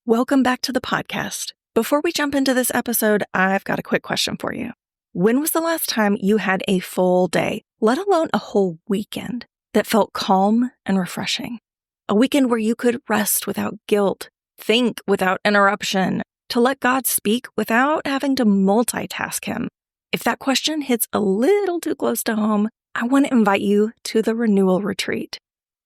Welcome back to the podcast. Before we jump into this episode, I've got a quick question for you. When was the last time you had a full day, let alone a whole weekend, that felt calm and refreshing? A weekend where you could rest without guilt, think without interruption, to let God speak without having to multitask Him. If that question hits a little too close to home, I want to invite you to the Renewal Retreat.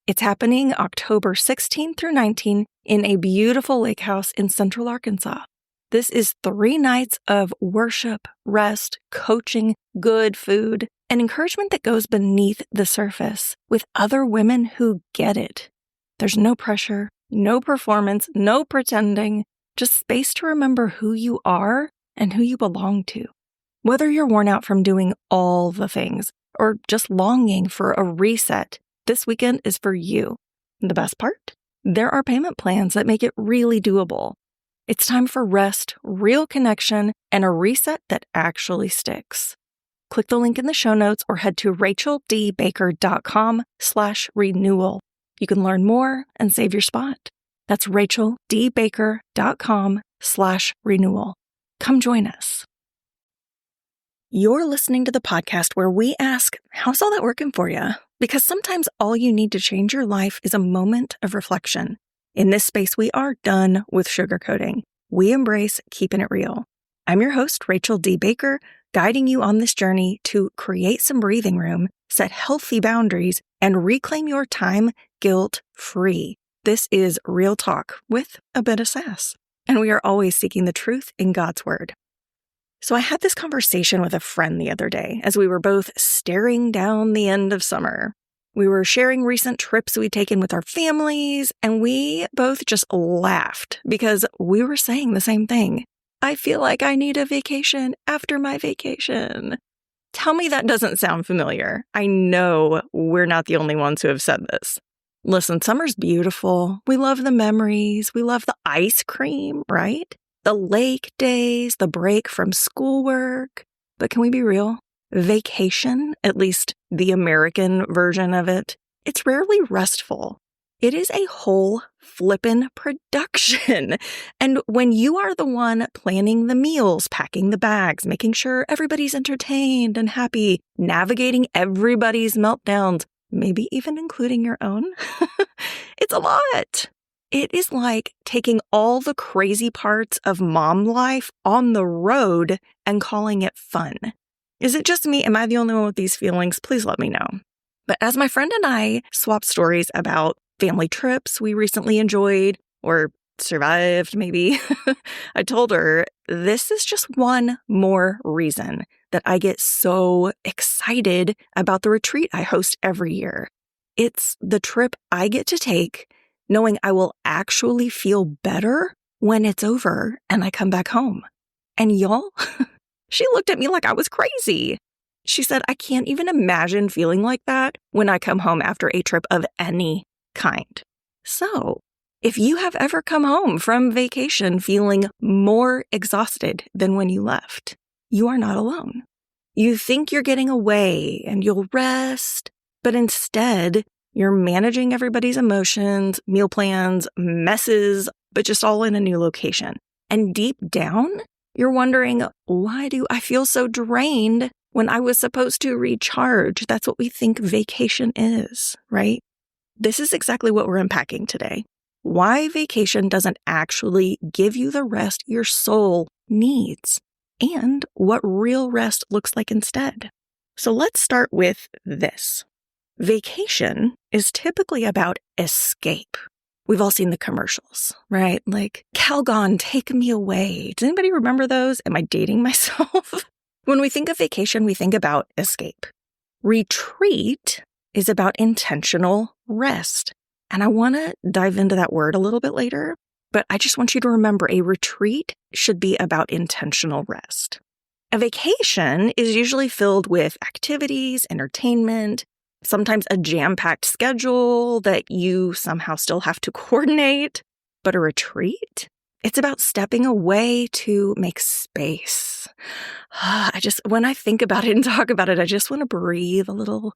It's happening October 16 through 19 in a beautiful lake house in Central Arkansas. This is 3 nights of worship, rest, coaching, good food, and encouragement that goes beneath the surface with other women who get it. There's no pressure, no performance, no pretending, just space to remember who you are and who you belong to. Whether you're worn out from doing all the things or just longing for a reset, this weekend is for you. The best part? There are payment plans that make it really doable. It's time for rest, real connection, and a reset that actually sticks. Click the link in the show notes or head to racheldbaker.com/renewal. You can learn more and save your spot. That's racheldbaker.com/renewal. Come join us. You're listening to the podcast where we ask, how's all that working for you? Because sometimes all you need to change your life is a moment of reflection. In this space, we are done with sugarcoating. We embrace keeping it real. I'm your host, Rachel D. Baker, guiding you on this journey to create some breathing room, set healthy boundaries, and reclaim your time guilt-free. This is real talk with a bit of sass. And we are always seeking the truth in God's Word. So I had this conversation with a friend the other day as we were both staring down the end of summer. We were sharing recent trips we'd taken with our families, and we both just laughed because we were saying the same thing. I feel like I need a vacation after my vacation. Tell me that doesn't sound familiar. I know we're not the only ones who have said this. Listen, summer's beautiful. We love the memories. We love the ice cream, right? The lake days, the break from schoolwork. But can we be real? Vacation, at least the American version of it, it's rarely restful. It is a whole flippin' production. And when you are the one planning the meals, packing the bags, making sure everybody's entertained and happy, navigating everybody's meltdowns, maybe even including your own, it's a lot. It is like taking all the crazy parts of mom life on the road and calling it fun. Is it just me? Am I the only one with these feelings? Please let me know. But as my friend and I swap stories about family trips we recently enjoyed or survived, maybe, I told her this is just one more reason that I get so excited about the retreat I host every year. It's the trip I get to take knowing I will actually feel better when it's over and I come back home. And y'all, she looked at me like I was crazy. She said, I can't even imagine feeling like that when I come home after a trip of any kind. So, if you have ever come home from vacation feeling more exhausted than when you left, you are not alone. You think you're getting away and you'll rest, but instead, you're managing everybody's emotions, meal plans, messes, but just all in a new location. And deep down, you're wondering, why do I feel so drained when I was supposed to recharge? That's what we think vacation is, right? This is exactly what we're unpacking today. Why vacation doesn't actually give you the rest your soul needs, and what real rest looks like instead. So let's start with this. Vacation is typically about escape. We've all seen the commercials, right? Like, Calgon, take me away. Does anybody remember those? Am I dating myself? When we think of vacation, we think about escape. Retreat is about intentional rest. And I want to dive into that word a little bit later, but I just want you to remember a retreat should be about intentional rest. A vacation is usually filled with activities, entertainment, sometimes a jam-packed schedule that you somehow still have to coordinate. But a retreat, it's about stepping away to make space. When I think about it and talk about it, I just want to breathe a little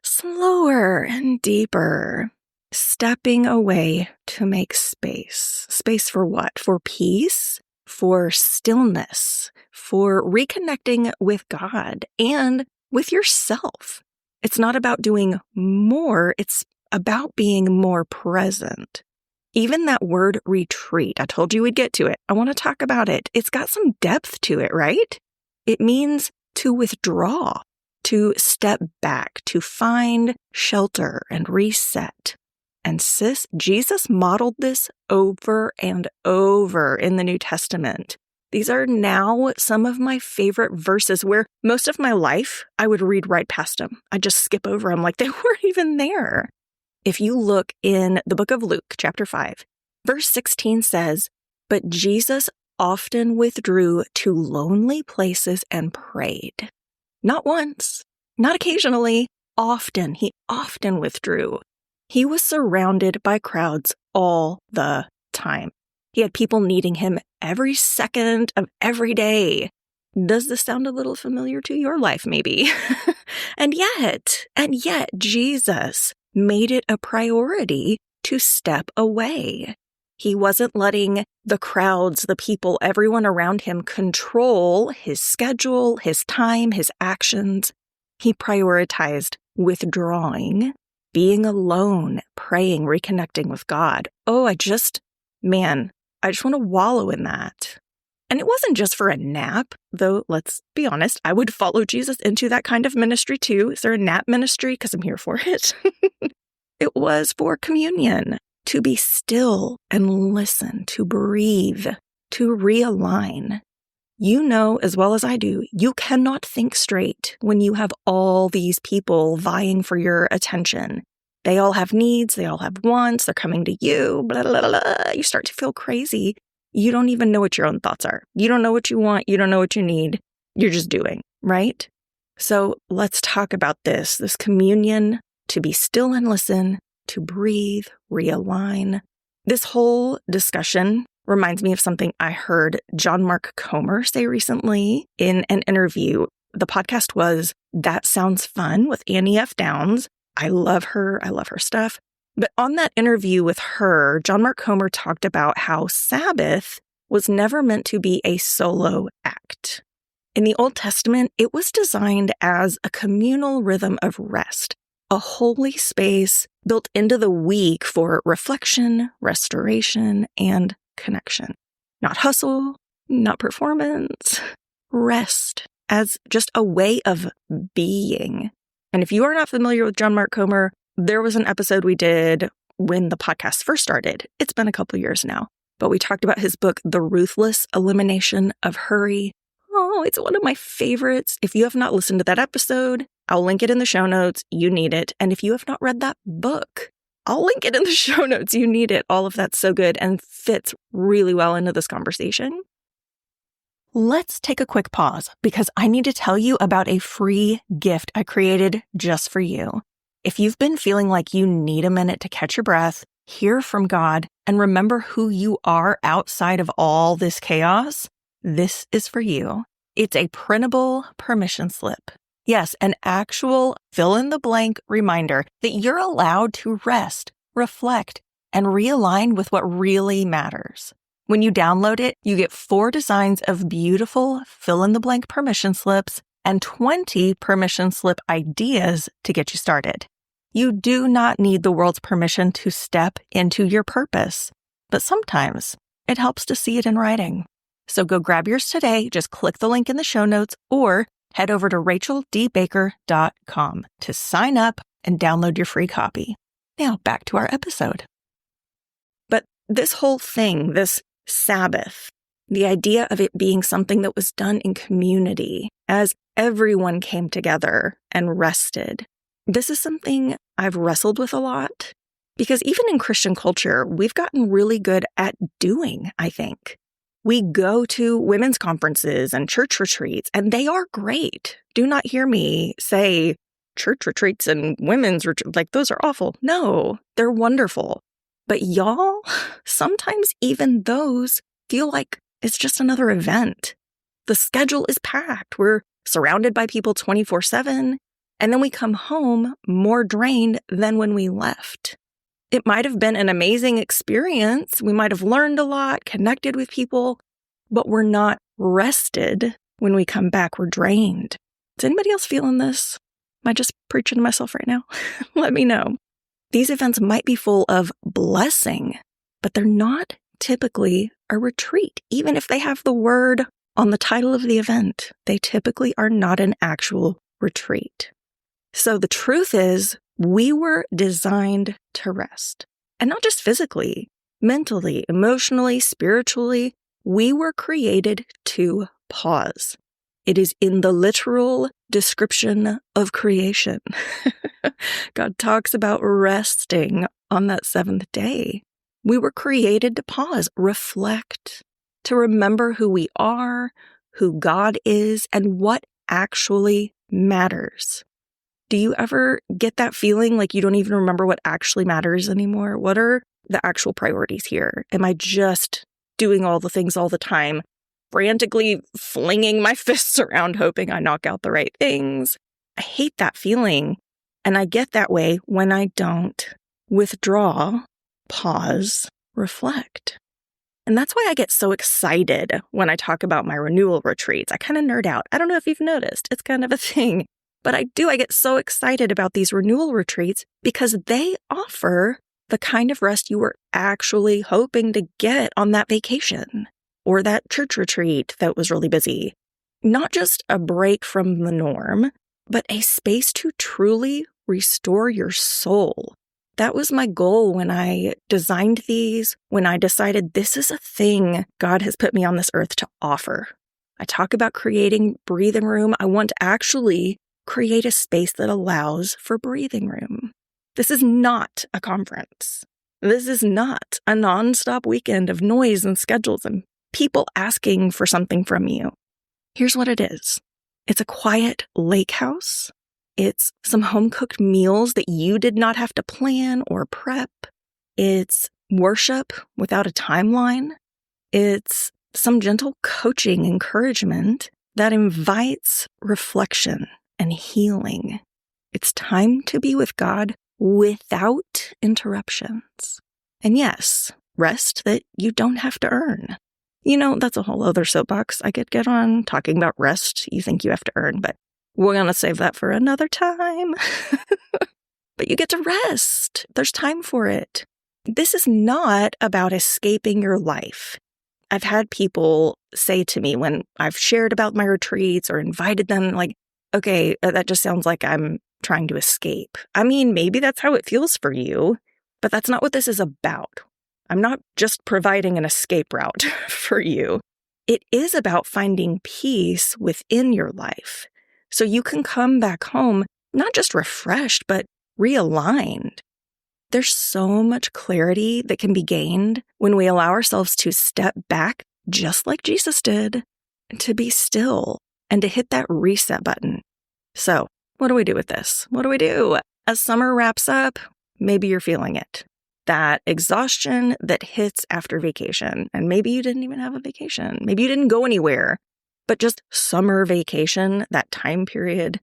slower and deeper. Stepping away to make space. Space for what? For peace, for stillness, for reconnecting with God and with yourself. It's not about doing more, it's about being more present. Even that word retreat, I told you we'd get to it. I want to talk about it. It's got some depth to it, right? It means to withdraw, to step back, to find shelter and reset. And sis, Jesus modeled this over and over in the New Testament. These are now some of my favorite verses where most of my life I would read right past them. I'd just skip over them like they weren't even there. If you look in the book of Luke, chapter 5, verse 16 says, "But Jesus often withdrew to lonely places and prayed." Not once, not occasionally, often. He often withdrew. He was surrounded by crowds all the time. He had people needing him every second of every day. Does this sound a little familiar to your life, maybe? And yet, Jesus made it a priority to step away. He wasn't letting the crowds, the people, everyone around him control his schedule, his time, his actions. He prioritized withdrawing, being alone, praying, reconnecting with God. Oh, I just want to wallow in that. And it wasn't just for a nap, though, let's be honest, I would follow Jesus into that kind of ministry too. Is there a nap ministry? Because I'm here for it. It was for communion, to be still and listen, to breathe, to realign. You know as well as I do, you cannot think straight when you have all these people vying for your attention. They all have needs, they all have wants, they're coming to you, blah, blah, blah, blah. You start to feel crazy. You don't even know what your own thoughts are. You don't know what you want. You don't know what you need. You're just doing, right? So let's talk about this communion, to be still and listen, to breathe, realign. This whole discussion reminds me of something I heard John Mark Comer say recently in an interview. The podcast was That Sounds Fun with Annie F. Downs. I love her. I love her stuff. But on that interview with her, John Mark Comer talked about how Sabbath was never meant to be a solo act. In the Old Testament, it was designed as a communal rhythm of rest, a holy space built into the week for reflection, restoration, and connection. Not hustle, not performance, rest as just a way of being. And if you are not familiar with John Mark Comer, there was an episode we did when the podcast first started. It's been a couple years now, but we talked about his book, The Ruthless Elimination of Hurry. Oh, it's one of my favorites. If you have not listened to that episode, I'll link it in the show notes. You need it. And if you have not read that book, I'll link it in the show notes. You need it. All of that's so good and fits really well into this conversation. Let's take a quick pause because I need to tell you about a free gift I created just for you. If you've been feeling like you need a minute to catch your breath, hear from God, and remember who you are outside of all this chaos, this is for you. It's a printable permission slip. Yes, an actual fill-in-the-blank reminder that you're allowed to rest, reflect, and realign with what really matters. When you download it, you get 4 designs of beautiful fill-in-the-blank permission slips and 20 permission slip ideas to get you started. You do not need the world's permission to step into your purpose, but sometimes it helps to see it in writing. So go grab yours today. Just click the link in the show notes or head over to racheldbaker.com to sign up and download your free copy. Now back to our episode. But this whole thing, this Sabbath, the idea of it being something that was done in community as everyone came together and rested, this is something I've wrestled with a lot because even in Christian culture, we've gotten really good at doing, I think. We go to women's conferences and church retreats, and they are great. Do not hear me say church retreats and women's retreats, like those are awful. No, they're wonderful. But y'all, sometimes even those feel like it's just another event. The schedule is packed. We're surrounded by people 24/7, and then we come home more drained than when we left. It might have been an amazing experience. We might have learned a lot, connected with people, but we're not rested when we come back. We're drained. Is anybody else feeling this? Am I just preaching to myself right now? Let me know. These events might be full of blessing, but they're not typically a retreat. Even if they have the word on the title of the event, they typically are not an actual retreat. So the truth is, we were designed to rest. And not just physically, mentally, emotionally, spiritually. We were created to pause. It is in the literal description of creation. God talks about resting on that seventh day. We were created to pause, reflect, to remember who we are, who God is, and what actually matters. Do you ever get that feeling like you don't even remember what actually matters anymore? What are the actual priorities here? Am I just doing all the things all the time, frantically flinging my fists around, hoping I knock out the right things? I hate that feeling. And I get that way when I don't withdraw, pause, reflect. And that's why I get so excited when I talk about my renewal retreats. I kind of nerd out. I don't know if you've noticed. It's kind of a thing. But I get so excited about these renewal retreats because they offer the kind of rest you were actually hoping to get on that vacation or that church retreat that was really busy. Not just a break from the norm, but a space to truly restore your soul. That was my goal when I designed these, when I decided this is a thing God has put me on this earth to offer. I talk about creating breathing room. I want to actually create a space that allows for breathing room. This is not a conference. This is not a nonstop weekend of noise and schedules and people asking for something from you. Here's what it is. It's a quiet lake house. It's some home-cooked meals that you did not have to plan or prep. It's worship without a timeline. It's some gentle coaching encouragement that invites reflection and healing. It's time to be with God without interruptions. And yes, rest that you don't have to earn. That's a whole other soapbox I could get on, talking about rest you think you have to earn, but we're going to save that for another time. But you get to rest. There's time for it. This is not about escaping your life. I've had people say to me when I've shared about my retreats or invited them, like, okay, that just sounds like I'm trying to escape. I mean, maybe that's how it feels for you, but that's not what this is about. I'm not just providing an escape route for you. It is about finding peace within your life so you can come back home not just refreshed, but realigned. There's so much clarity that can be gained when we allow ourselves to step back, just like Jesus did, to be still and to hit that reset button. So, what do we do with this? What do we do? As summer wraps up, maybe you're feeling it. That exhaustion that hits after vacation. And maybe you didn't even have a vacation. Maybe you didn't go anywhere, but just summer vacation, that time period.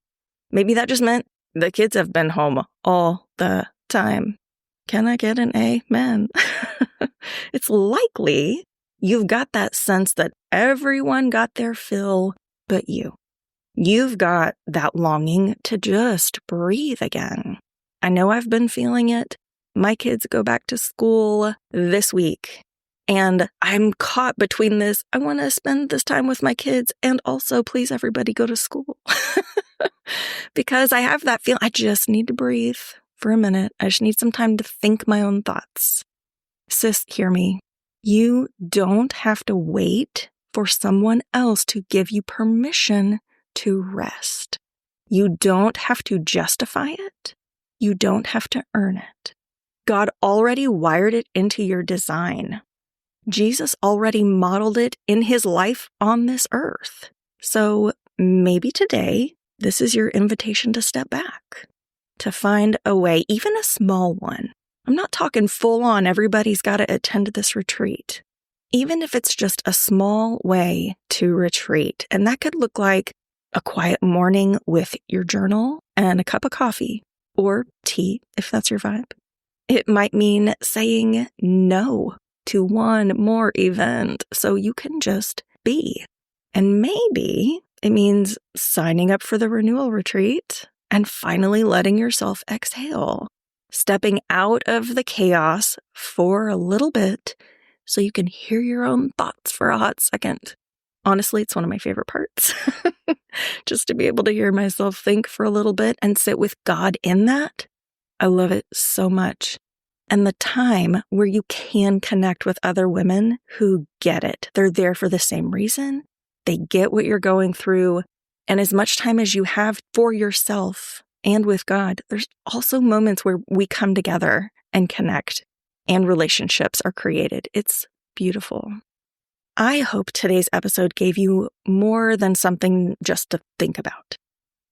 Maybe that just meant the kids have been home all the time. Can I get an amen? It's likely you've got that sense that everyone got their fill but you. You've got that longing to just breathe again. I know I've been feeling it. My kids go back to school this week, and I'm caught between this. I want to spend this time with my kids, and also, please, everybody go to school. Because I have that feeling, I just need to breathe for a minute. I just need some time to think my own thoughts. Sis, hear me. You don't have to wait for someone else to give you permission to rest. You don't have to justify it. You don't have to earn it. God already wired it into your design. Jesus already modeled it in his life on this earth. So maybe today, this is your invitation to step back, to find a way, even a small one. I'm not talking full on, everybody's got to attend this retreat. Even if it's just a small way to retreat, and that could look like a quiet morning with your journal and a cup of coffee or tea, if that's your vibe. It might mean saying no to one more event so you can just be. And maybe it means signing up for the renewal retreat and finally letting yourself exhale, stepping out of the chaos for a little bit so you can hear your own thoughts for a hot second. Honestly, it's one of my favorite parts. Just to be able to hear myself think for a little bit and sit with God in that. I love it so much. And the time where you can connect with other women who get it. They're there for the same reason. They get what you're going through. And as much time as you have for yourself and with God, there's also moments where we come together and connect and relationships are created. It's beautiful. I hope today's episode gave you more than something just to think about.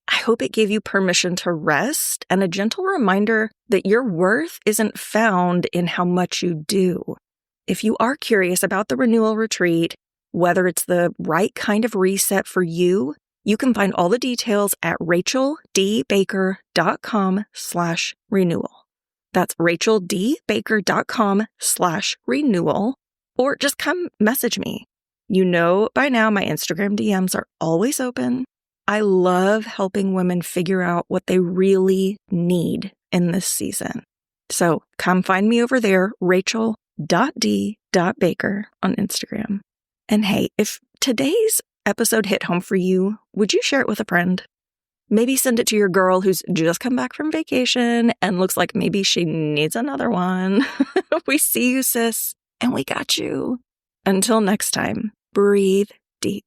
I hope it gave you permission to rest and a gentle reminder that your worth isn't found in how much you do. If you are curious about the renewal retreat, whether it's the right kind of reset for you, you can find all the details at racheldbaker.com/renewal. That's racheldbaker.com/renewal, or just come message me. You know by now my Instagram DMs are always open. I love helping women figure out what they really need in this season. So come find me over there, rachel.d.baker on Instagram. And hey, if today's episode hit home for you, would you share it with a friend? Maybe send it to your girl who's just come back from vacation and looks like maybe she needs another one. We see you, sis, and we got you. Until next time, breathe deep.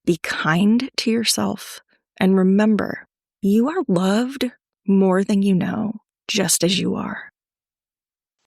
Be kind to yourself, and remember, you are loved more than you know, just as you are.